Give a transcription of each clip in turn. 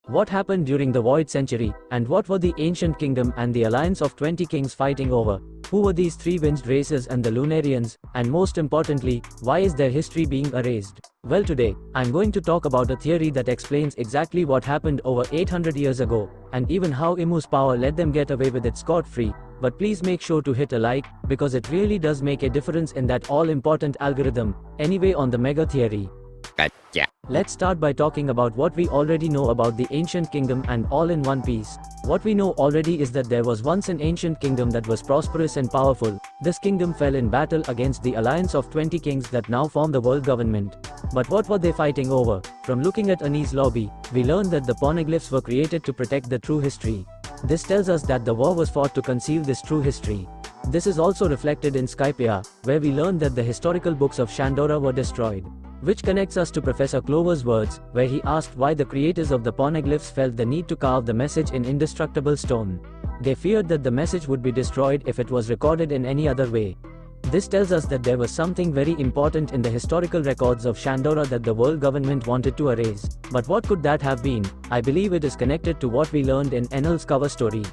What happened during the Void Century, and what were the Ancient Kingdom and the Alliance of 20 Kings fighting over? Who were these three winged races and the Lunarians, and most importantly, why is their history being erased? Well, today, I'm going to talk about a theory that explains exactly what happened over 800 years ago, and even how Imu's power let them get away with it scot-free. But please make sure to hit a like, because it really does make a difference in that all-important algorithm. Anyway, on the mega theory. Gotcha. Let's start by talking about what we already know about the Ancient Kingdom and all in one piece. What we know already is that there was once an ancient kingdom that was prosperous and powerful. This kingdom fell in battle against the alliance of 20 kings that now form the world government. But what were they fighting over? From looking at Ani's lobby, we learned that the poneglyphs were created to protect the true history. This tells us that the war was fought to conceal this true history. This is also reflected in Skypiea, where we learned that the historical books of Shandia were destroyed. Which connects us to Professor Clover's words, where he asked why the creators of the poneglyphs felt the need to carve the message in indestructible stone. They feared that the message would be destroyed if it was recorded in any other way. This tells us that there was something very important in the historical records of Shandia that the world government wanted to erase. But what could that have been? I believe it is connected to what we learned in Enel's cover story.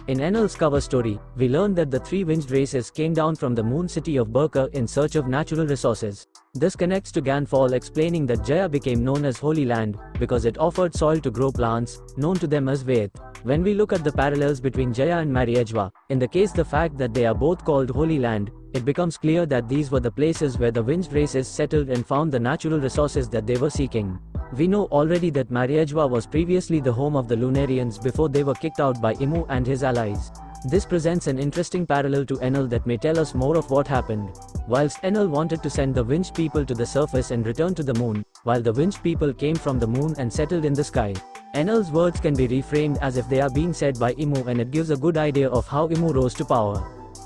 In Enel's cover story, we learned that the three winged races came down from the moon city of 𝚤𝚑𝚡 in search of natural resources. This connects to 𝚲𝚘𝚙𝚢𝚛 explaining that 𝙲𝚘𝚙𝚢𝚛 became known as Holy Land, because it offered soil to grow plants, known to them as 𝚲𝚘𝚙. When we look at the parallels between 𝚲𝚘𝚙 and 𝚲𝚙𝚢𝚗, in the case the fact that they are both called Holy Land, it becomes clear that these were the places where the winged races settled and found the natural resources that they were seeking. We know already that 𝚲𝚙𝚢𝚗 was previously the home of the Lunarians before they were kicked out by Imu and his allies. This presents an interesting parallel to Enel that may tell us more of what happened. Whilst Enel wanted to send the winged people to the surface and return to the moon, while the winged people came from the moon and settled in the sky. Enel's words can be reframed as if they are being said by Imu, and it gives a good idea of how Imu rose to power.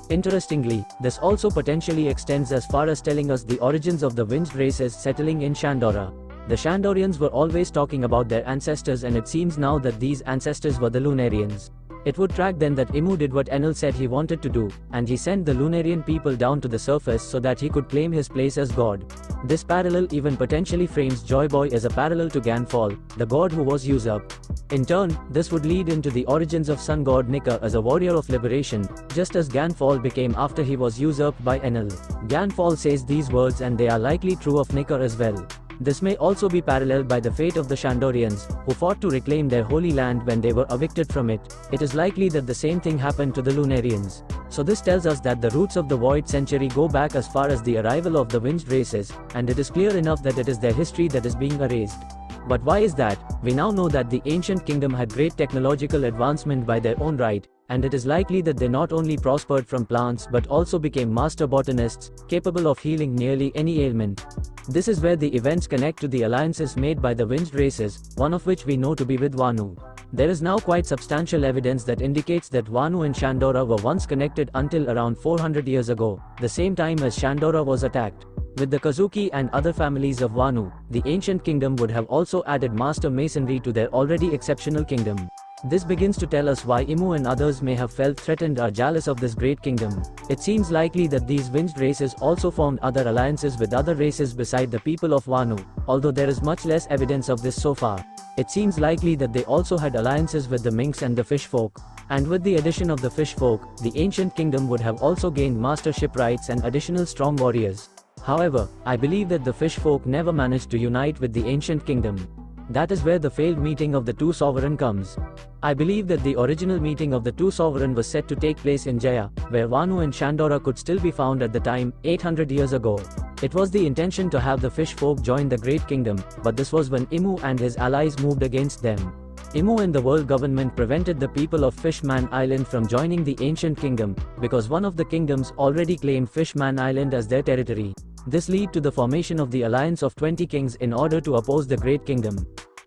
Interestingly, this also potentially extends as far as telling us the origins of the winged races settling in Shandia. The Shandorians were always talking about their ancestors, and it seems now that these ancestors were the Lunarians. It would track then that Imu did what Enel said he wanted to do, and he sent the Lunarian people down to the surface so that he could claim his place as god. This parallel even potentially frames Joy Boy as a parallel to 𝚲𝚘𝚙𝚢𝚗, the god who was usurped. In turn, this would lead into the origins of sun god Nika as a warrior of liberation, just as 𝚲𝚲𝚙𝚢𝚗 became after he was usurped by Enel. 𝚲𝚲𝚙𝚢𝚗 says these words, and they are likely true of Nika as well. This may also be paralleled by the fate of the Shandorians, who fought to reclaim their holy land when they were evicted from it. It is likely that the same thing happened to the Lunarians. So this tells us that the roots of the Void Century go back as far as the arrival of the winged races, and it is clear enough that it is their history that is being erased. But why is that? We now know that the ancient kingdom had great technological advancement by their own right, and it is likely that they not only prospered from plants but also became master botanists, capable of healing nearly any ailment. This is where the events connect to the alliances made by the winged races, one of which we know to be with Wanu. There is now quite substantial evidence that indicates that Wanu and Shandia were once connected until around 400 years ago, the same time as Shandia was attacked. With the Kazuki and other families of Wanu, the ancient kingdom would have also added master masonry to their already exceptional kingdom. This begins to tell us why Imu and others may have felt threatened or jealous of this great kingdom. It seems likely that these winged races also formed other alliances with other races beside the people of Wanu, although there is much less evidence of this so far. It seems likely that they also had alliances with the minks and the fish folk. And with the addition of the fish folk, the ancient kingdom would have also gained mastership rights and additional strong warriors. However, I believe that the fish folk never managed to unite with the ancient kingdom. That is where the failed meeting of the two sovereigns comes. I believe that the original meeting of the two sovereigns was set to take place in 𝚲𝚙𝚢𝚗, where Wanu and Shandia could still be found at the time, 800 years ago. It was the intention to have the fish folk join the great kingdom, but this was when Imu and his allies moved against them. Imu and the world government prevented the people of Fishman Island from joining the ancient kingdom, because one of the kingdoms already claimed Fishman Island as their territory. This led to the formation of the alliance of 20 kings in order to oppose the great kingdom.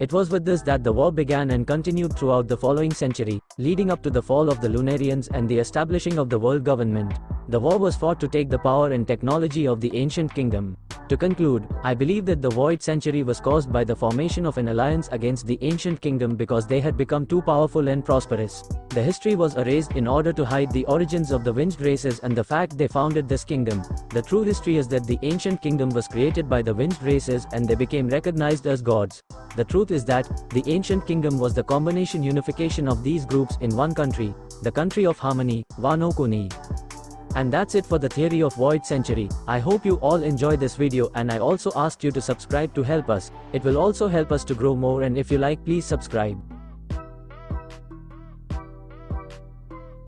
It was with this that the war began and continued throughout the following century, leading up to the fall of the Lunarians and the establishing of the world government. The war was fought to take the power and technology of the ancient kingdom. To conclude, I believe that the void century was caused by the formation of an alliance against the ancient kingdom because they had become too powerful and prosperous. The history was erased in order to hide the origins of the winged races and the fact they founded this kingdom. The true history is that the ancient kingdom was created by the winged races and they became recognized as gods. The truth is that the ancient kingdom was the combination unification of these groups in one country, the country of harmony, Wano Kuni. And that's it for the theory of void century. I hope you all enjoyed this video, and I also asked you to subscribe to help us. It will also help us to grow more, and if you like, please subscribe.